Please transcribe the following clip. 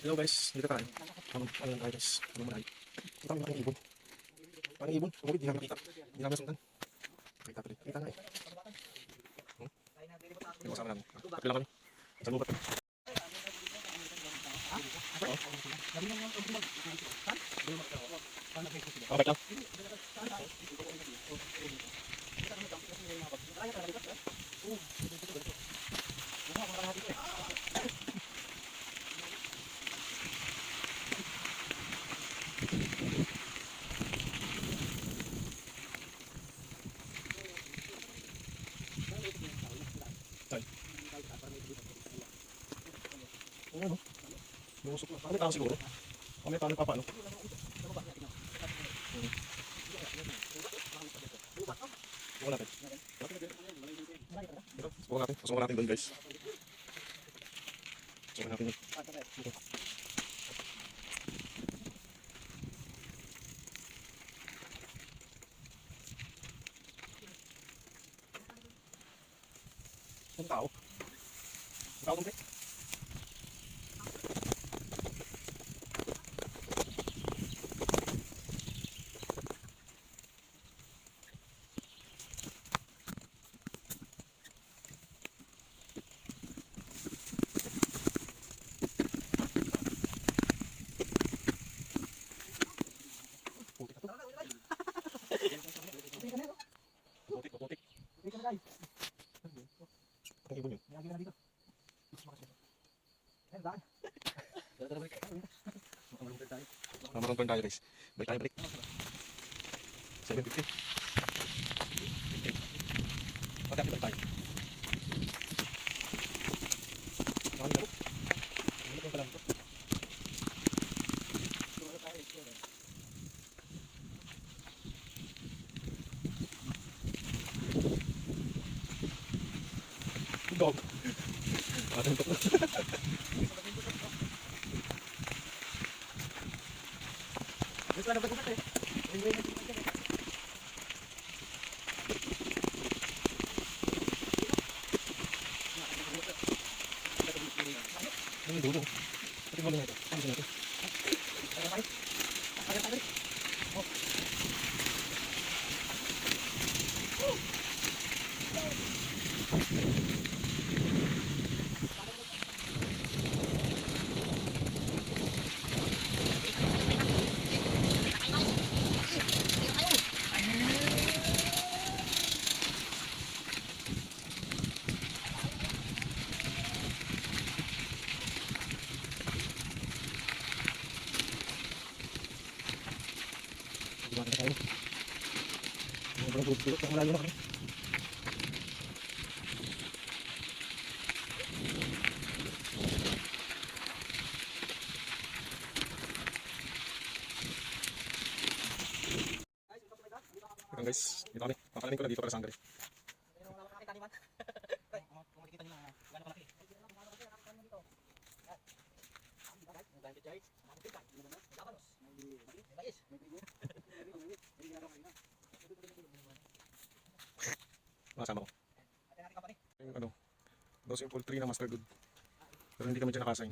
Hello guys, dito tayo. Ano tayo guys? Ano malayo? Ito kami mga ibon. Parang ibon, umawid, di namin nakita. Di namin nasundan. Kita tuloy. Kita nga eh. Yung kasama namin. Kapil lang kami. Sa lupat kami. Kapit lang. Ano? Lumusok na. Kami tao siguro. Kami paano pa paano? Subukan natin. Subukan natin. Subukan natin doon guys. Subukan natin yun. Ang tao. Ang tao doon guys. Putik. Ang ibon yun. Mamarong turn tayo guys. Balik. 750. Balik tayo. Dog. Ating tukot. Gusto na ba tukot eh? Ang dulo. Pati mo lang ito. Ang dulo ito. Diba tayo? Sobrang tulog-tulog. Kaya malayo na kami. Ayan guys, dito kami. Pakalamin ko na dito para sangre. Makasama ko. Yung ano, 12 yung poultry na master good. Pero hindi kami dyan nakasign.